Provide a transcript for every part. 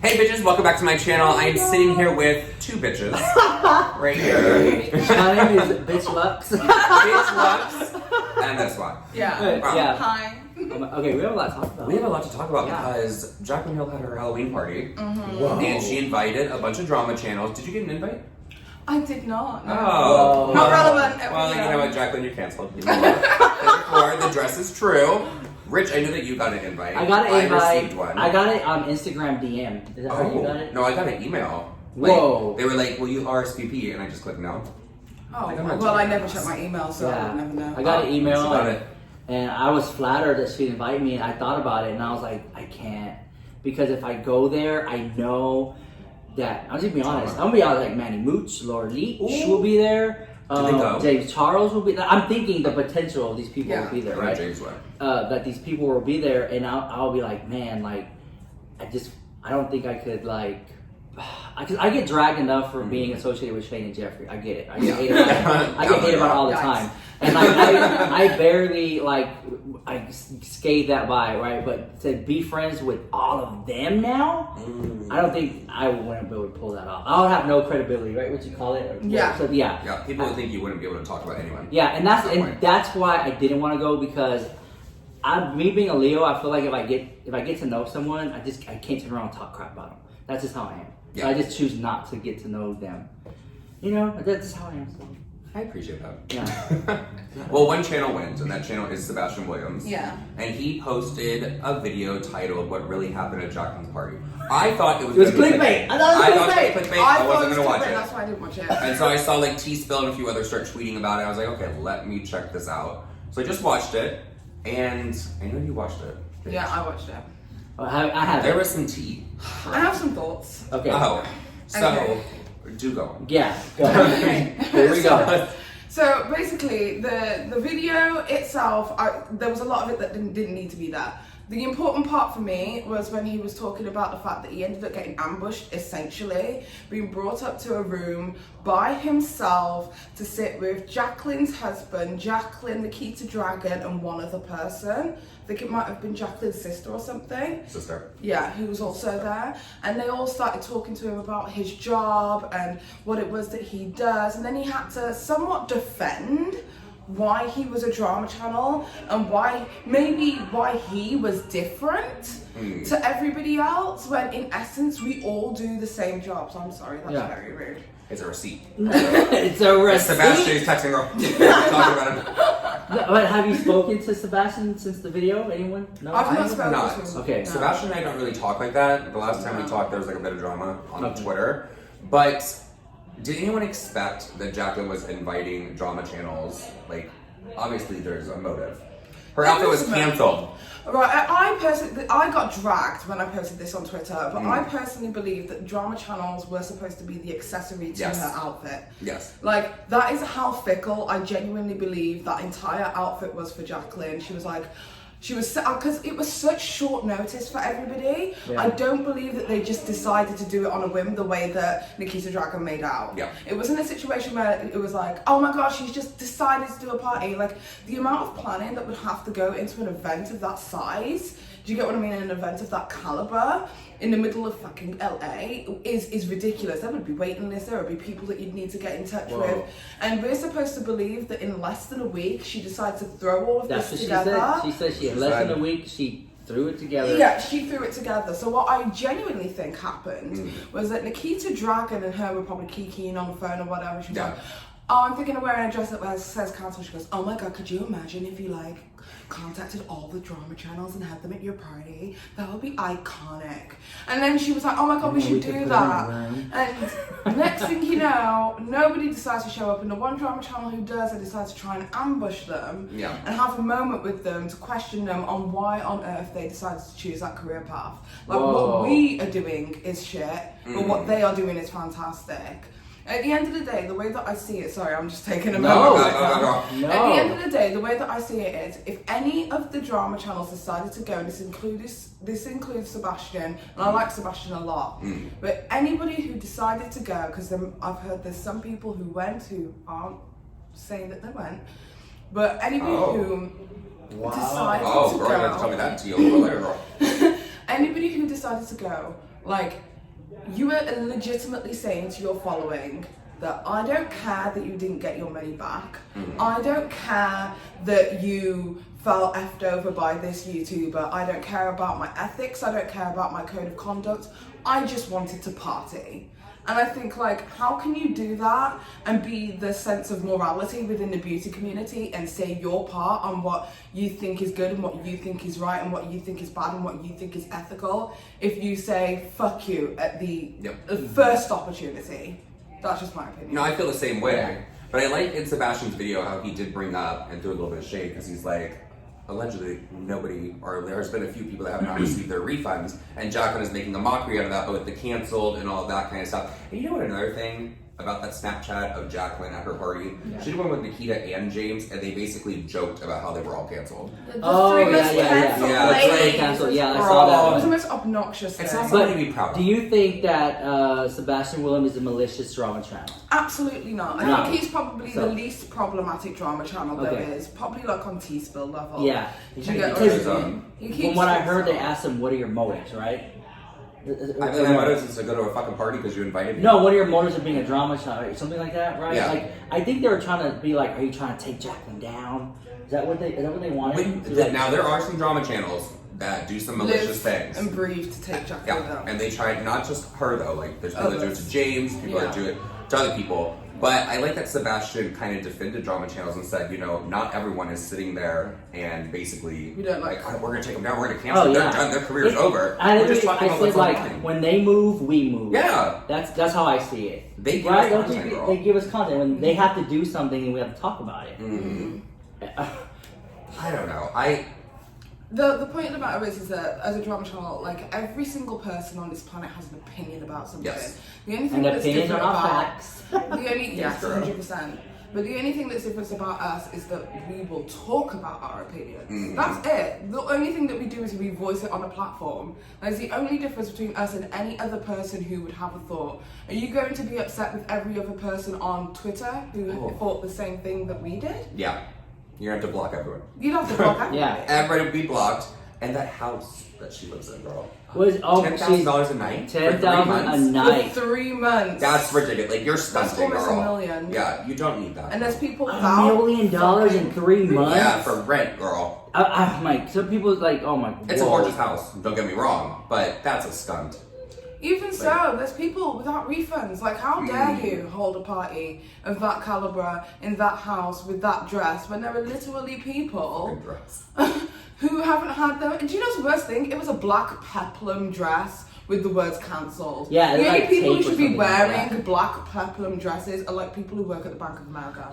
Hey bitches, welcome back to my channel. I am sitting here with two bitches. Right here. My name is Bitch Lux. Bitch Lux. And this one. Yeah. Yeah. Hi. Okay, we have a lot to talk about. We have a lot to talk about Yeah. because Jaclyn Hill had her Halloween party. Whoa. And she invited a bunch of drama channels. Did you get an invite? I did not. No. Oh. Not relevant. Well, you know what, Jaclyn, you're canceled. You know what? Before, the dress is true. Rich, I knew that you got an invite. I got an invite. I received one. I got it on Instagram DM. Is that how you got it? No, I got an email. Like, Whoa. They were like, will you RSVP? And I just clicked no. Oh, Like, I'm not well, I doing never this. check my email, so I would never know. I got an email She got it. and I was flattered that she'd invite me, and I thought about it, and I was like, I can't. Because if I go there, I know that, I'm just gonna be honest, I'm gonna be honest, like Manny Mooch, Laura Leach will be there. Did they go? James Charles will be there. I'm thinking the potential of these people will be there, right? James went. That these people will be there, and I'll be like, man, like, I don't think I could, like, I get dragged enough for being associated with Shane and Jeffrey. I get it. I get hated about, I get hated about it all the time. And like, I barely, like, I skate that by, right? But to be friends with all of them now, I don't think I wouldn't be able to pull that off. I would have no credibility, right? What you call it? Yeah. So, yeah. Yeah, people would think you wouldn't be able to talk about anyone. Yeah, and that's why I didn't want to go, because me being a Leo, I feel like if I get to know someone, I can't turn around and talk crap about them. That's just how I am. Yeah. So I just choose not to get to know them. You know, that's just how I am. So. I appreciate that. Yeah. Well, one channel wins, and that channel is Sebastian Williams. Yeah. And he posted a video titled "What Really Happened at Jaclyn's Party." I thought it was clickbait. I thought it was clickbait. I wasn't gonna watch it. That's why I didn't watch it. And so I saw like T-Spill and a few others start tweeting about it. I was like, okay, let me check this out. So I just watched it, and I know you watched it. Yeah, I watched it. I have. There was some tea. I have some thoughts. Okay. Oh, so Okay. do go on. Yeah. Go. Okay. Here we go. So basically, the video itself, there was a lot of it that didn't need to be there. The important part for me was when he was talking about the fact that he ended up getting ambushed, essentially, being brought up to a room by himself to sit with Jaclyn's husband, Jaclyn, Nikita Dragon, and one other person. I think it might have been Jaclyn's sister or something. Sister. Yeah, who was also there. And they all started talking to him about his job and what it was that he does. And then he had to somewhat defend why he was a drama channel and why he was different to everybody else, when in essence we all do the same jobs. I'm sorry, that's very rude. It's a receipt. It's a receipt. Sebastian's texting her. Talking about him. But have you spoken to Sebastian since the video? Anyone? No. I've I not have spoken not. to him. Okay. No. Sebastian and I don't really talk like that. The last time we talked, there was like a bit of drama on Twitter. But did anyone expect that Jaclyn was inviting drama channels? Like, obviously there's a motive. Her outfit was canceled. Right, I got dragged when I posted this on Twitter, but I personally believe that drama channels were supposed to be the accessory to her outfit. Yes. Like, that is how fickle I genuinely believe that entire outfit was for Jaclyn. She was like, because it was such short notice for everybody. Yeah. I don't believe that they just decided to do it on a whim the way that Nikita Dragon made out. Yeah. It wasn't a situation where it was like, oh my gosh, she's just decided to do a party. Like, the amount of planning that would have to go into an event of that size, do you get what I mean? An event of that caliber in the middle of fucking LA is ridiculous. There would be waiting lists, there would be people that you'd need to get in touch with. And we're supposed to believe that in less than a week, she decided to throw all of this together. She said in less than a week, she threw it together. Yeah, she threw it together. So what I genuinely think happened was that Nikita Dragon and her were probably kikiing on the phone or whatever. She was like, oh, I'm thinking of wearing a dress that says cancel. She goes, oh my God, could you imagine if you like contacted all the drama channels and had them at your party? That would be iconic. And then she was like, oh my God, we should do that. And next thing you know, nobody decides to show up, and the one drama channel who does, they decide to try and ambush them and have a moment with them to question them on why on earth they decided to choose that career path. Like, what we are doing is shit, but what they are doing is fantastic. At the end of the day, the way that I see it, sorry, I'm just taking a moment. No. At the end of the day, the way that I see it is, if any of the drama channels decided to go, and this includes Sebastian, and I like Sebastian a lot, but anybody who decided to go, because I've heard there's some people who went who aren't saying that they went, but anybody who decided to go, you have to tell me that to you a little later, girl. anybody who decided to go, like, you are legitimately saying to your following that I don't care that you didn't get your money back. I don't care that you felt effed over by this YouTuber. I don't care about my ethics. I don't care about my code of conduct. I just wanted to party. And I think, like, how can you do that and be the sense of morality within the beauty community and say your part on what you think is good and what you think is right and what you think is bad and what you think is ethical if you say fuck you at the first opportunity? That's just my opinion. No, I feel the same way. But I like in Sebastian's video how he did bring up and threw a little bit of shade because he's like, allegedly nobody, or there's been a few people that have not received their refunds, and Jaclyn is making a mockery out of that, but with the canceled and all of that kind of stuff. And you know what, another thing about that Snapchat of Jaclyn at her party? Yeah. She did one with Nikita and James, and they basically joked about how they were all canceled. Oh, yeah, canceled. Yeah, I saw that. It was the most obnoxious thing. It's not something to be proud of. Do you think that Sebastian Williams is a malicious drama channel? Absolutely not. I think he's probably the least problematic drama channel there is. Probably like on T-Spill level. Yeah. Because from what I heard, they asked him, what are your motives, right? I mean, my motives is to go to a fucking party because you invited me. No, what are your motives of being a drama channel? Or something like that, right? Yeah. Like, I think they were trying to be like, are you trying to take Jaclyn down? Is that what they wanted? Now, there are some drama channels that do some malicious things. And breathe to take Jaclyn down. And they tried, not just her though, like there's people that do it to James, people that do it to other people. But I like that Sebastian kind of defended drama channels and said, you know, not everyone is sitting there and basically we're gonna take them down, we're gonna cancel them, they're done, their career's over. I said like when they move, we move. Yeah. That's how I see it. They give us content, they give us content. When they have to do something and we have to talk about it. I don't know. The point of the matter is that as a drama channel, like every single person on this planet has an opinion about something. Yes. The only thing that's opinions different are not about facts. yes, 100%. But the only thing that's different about us is that we will talk about our opinions. That's it. The only thing that we do is we voice it on a platform. That's the only difference between us and any other person who would have a thought. Are you going to be upset with every other person on Twitter who thought the same thing that we did? Yeah. You're gonna have to block everyone. You'd have to block everyone. Yeah. Everybody would be blocked. And that house that she lives in, girl. $10,000 a night? $10,000 a night. For 3 months. That's ridiculous. Like, you're stunting, That's girl. almost $1 million. Yeah, you don't need that. And there's people $1 million in 3 months? Yeah, for rent, girl. I'm like, some people's like, oh my god. It's a gorgeous house, don't get me wrong, but that's a stunt. Even so, there's people without refunds. Like, how dare you hold a party of that caliber in that house with that dress when there are literally people who haven't had them. And do you know the worst thing? It was a black peplum dress with the words cancelled. Yeah, the only like people who should be like wearing black peplum dresses are like people who work at the Bank of America.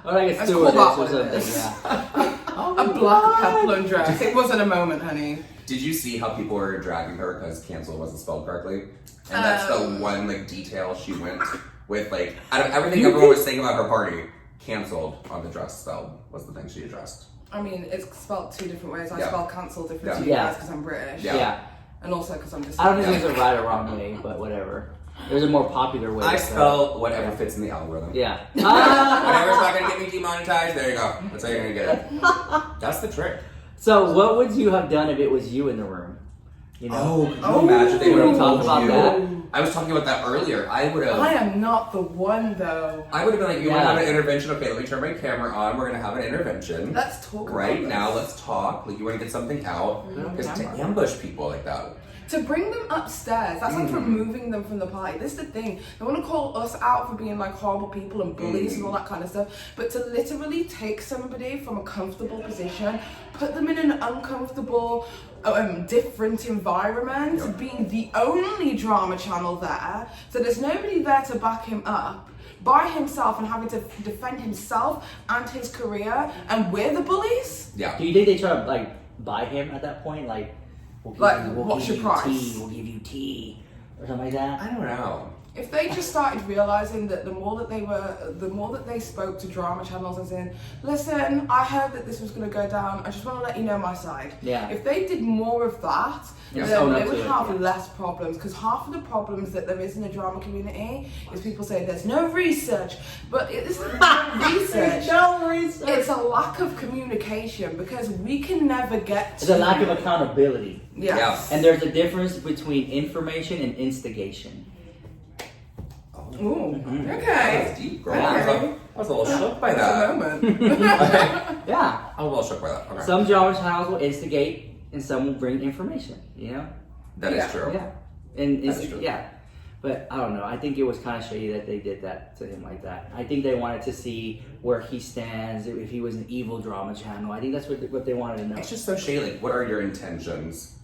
Or like a stewardess or something, yeah. A black peplum dress. It wasn't a moment, honey. Did you see how people were dragging her because cancel wasn't spelled correctly? And that's the one like detail she went with, like, out of everything everyone was saying about her party, canceled on the dress spelled was the thing she addressed. I mean, it's spelled 2 different ways. I spell cancel different to you Yeah. guys because I'm British. Yeah. And also because I'm just... I don't think there's a right or wrong way, but whatever. There's a more popular way. I spell whatever fits in the algorithm. Yeah. Whatever's not going to get me demonetized, there you go. That's how you're going to get it. That's the trick. So what would you have done if it was you in the room? You know? Could you imagine they would have talked told about you? that. I was talking about that earlier. I am not the one, though. I would have been like, you want to have an intervention? Okay, let me turn my camera on. We're going to have an intervention. Let's talk right about now. this. Let's talk. Like, you want to get something out. Because to ambush people like that. To bring them upstairs, that's like removing them from the party. This is the thing. They want to call us out for being like horrible people and bullies and all that kind of stuff. But to literally take somebody from a comfortable position, put them in an uncomfortable, different environment, being the only drama channel there, so there's nobody there to back him up, by himself and having to defend himself and his career, and we're the bullies? Yeah. Do you think they try to like buy him at that point? Like, we'll give what's your price? We'll give you tea or something like that. I don't know. If they just started realizing that the more that they spoke to drama channels as in, listen, I heard that this was going to go down, I just want to let you know my side. Yeah. If they did more of that, Yes. then Own they up would to it, have yeah. less problems. Because half of the problems that there is in the drama community is people say there's no research, but it isn't research. No research. It's a lack of communication because we can never get to... It's a lack of accountability. Yes. Yeah. And there's a difference between information and instigation. Ooh, Mhm. okay. That's deep, girl. Okay. I was a little shook by That's a that. moment. Yeah. I was a little shook by that. Okay. Some drama channels will instigate and some will bring information, you know? That is Yeah. true. Yeah. And That's true. yeah. But I don't know. I think it was kind of shady that they did that to him like that. I think they wanted to see where he stands, if he was an evil drama channel. I think that's what they wanted to know. It's just so shady. Like, what are your intentions?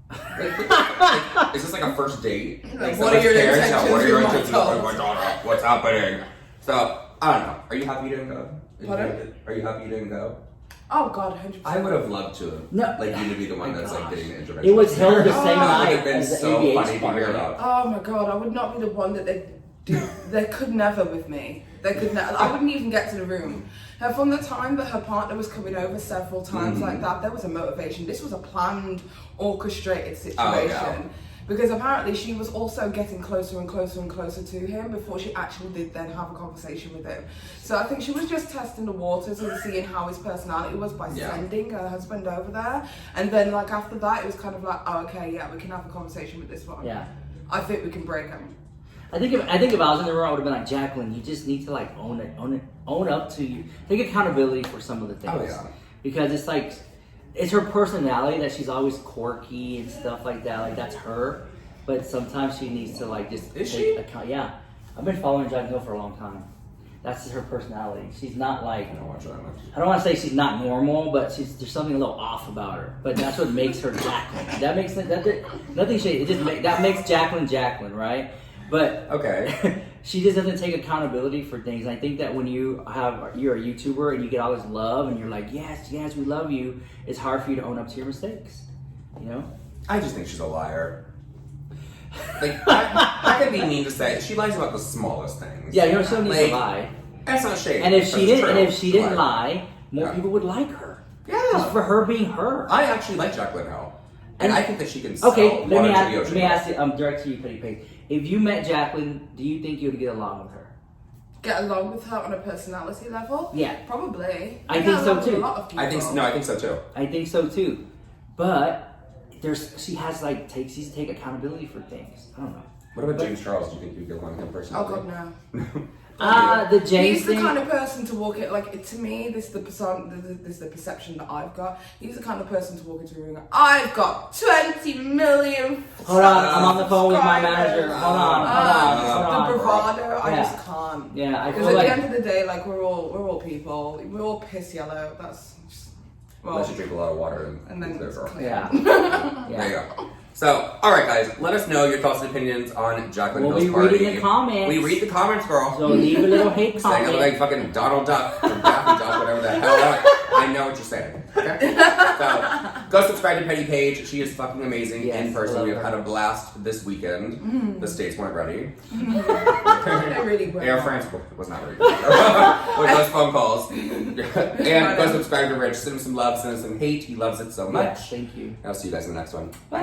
Like, is this like a first date? Like, so what are your much cares? Yeah, intentions what are your with my intentions? Oh thoughts? my God, what's happening? So, I don't know. Are you happy you didn't go? Pardon? Are you happy you didn't go? Oh God, 100%. I would have loved to. No. Like, you to be the one My that's like gosh. getting the intervention. It was held the same Oh, That would night have been as the so ABH funny to party. hear about. Oh my God, I would not be the one that they do. They could never with me. They could never. I wouldn't even get to the room. And from the time that her partner was coming over several times like that, there was a motivation. This was a planned, orchestrated situation. Oh, yeah. Because apparently she was also getting closer and closer and closer to him before she actually did then have a conversation with him. So I think she was just testing the waters and seeing how his personality was by Yeah. sending her husband over there. And then like after that, it was kind of like, oh, okay, yeah, we can have a conversation with this one. Yeah. I think we can break him. I think if I was in the room, I would have been like, Jaclyn, you just need to like own up to you. Take accountability for some of the things. Oh, yeah. Because it's like, it's her personality that she's always quirky and stuff like that. Like that's her. But sometimes she needs to like just Is take she? account. Yeah. I've been following Jaclyn for a long time. That's her personality. She's not like, I don't watch that much. I don't want to say she's not normal, but there's something a little off about her. But that's what makes her Jaclyn. That makes sense. Nothing shady. It just that makes Jaclyn, right? But Okay. she just doesn't take accountability for things. I think that when you're a YouTuber and you get all this love and you're like, yes, we love you, it's hard for you to own up to your mistakes. You know? I just think she's a liar. Like, I could be mean to say she lies about the smallest things. Yeah, you know, she don't need to Like, lie. That's not shady. And if she That's didn't true. lie, more Yeah. people would like her. Yeah. Just for her being her. I actually like Jaclyn Hill. And I think that she can Okay, sell let me water to ask. the Let ocean. me ask you. Direct to you, Petty Pig. If you met Jaclyn, do you think you would get along with her? Get along with her on a personality level? Yeah. Probably. I think get so along with too. A lot of people. I think so too. I think so too. But she has like needs to take accountability for things. I don't know. What about James Charles? Do you think you'd get along with him Oh personally? God, no. The James He's the thing. kind of person to walk it like to me. This is the perception that I've got. He's the kind of person to walk into a room. And go, I've got 20 million. Hold on, I'm on the phone with my manager. subscribers." Hold on. The bravado, I Yeah. just can't. Yeah, I Because feel at like the end of the day, like we're all people. We're all piss yellow. That's just, Unless you drink a lot of water and then it's there, it's girl. clear. yeah. There you go. So, alright guys, let us know your thoughts and opinions on Jaclyn We'll Hill's be party. reading the comments. We read the comments, girl. So leave a little hate Saying comment. like fucking Donald Duck or Daffy Duck, whatever the hell. I know what you're saying. Okay? So, go subscribe to Petty Page. She is fucking amazing Yes, in person. love We have her. had a blast this weekend. The states weren't ready. They really were. Air France was not ready. With those phone calls. And go subscribe to Rich. Send him some love, send him some hate. He loves it so much. Yes, thank you. I'll see you guys in the next one. Bye.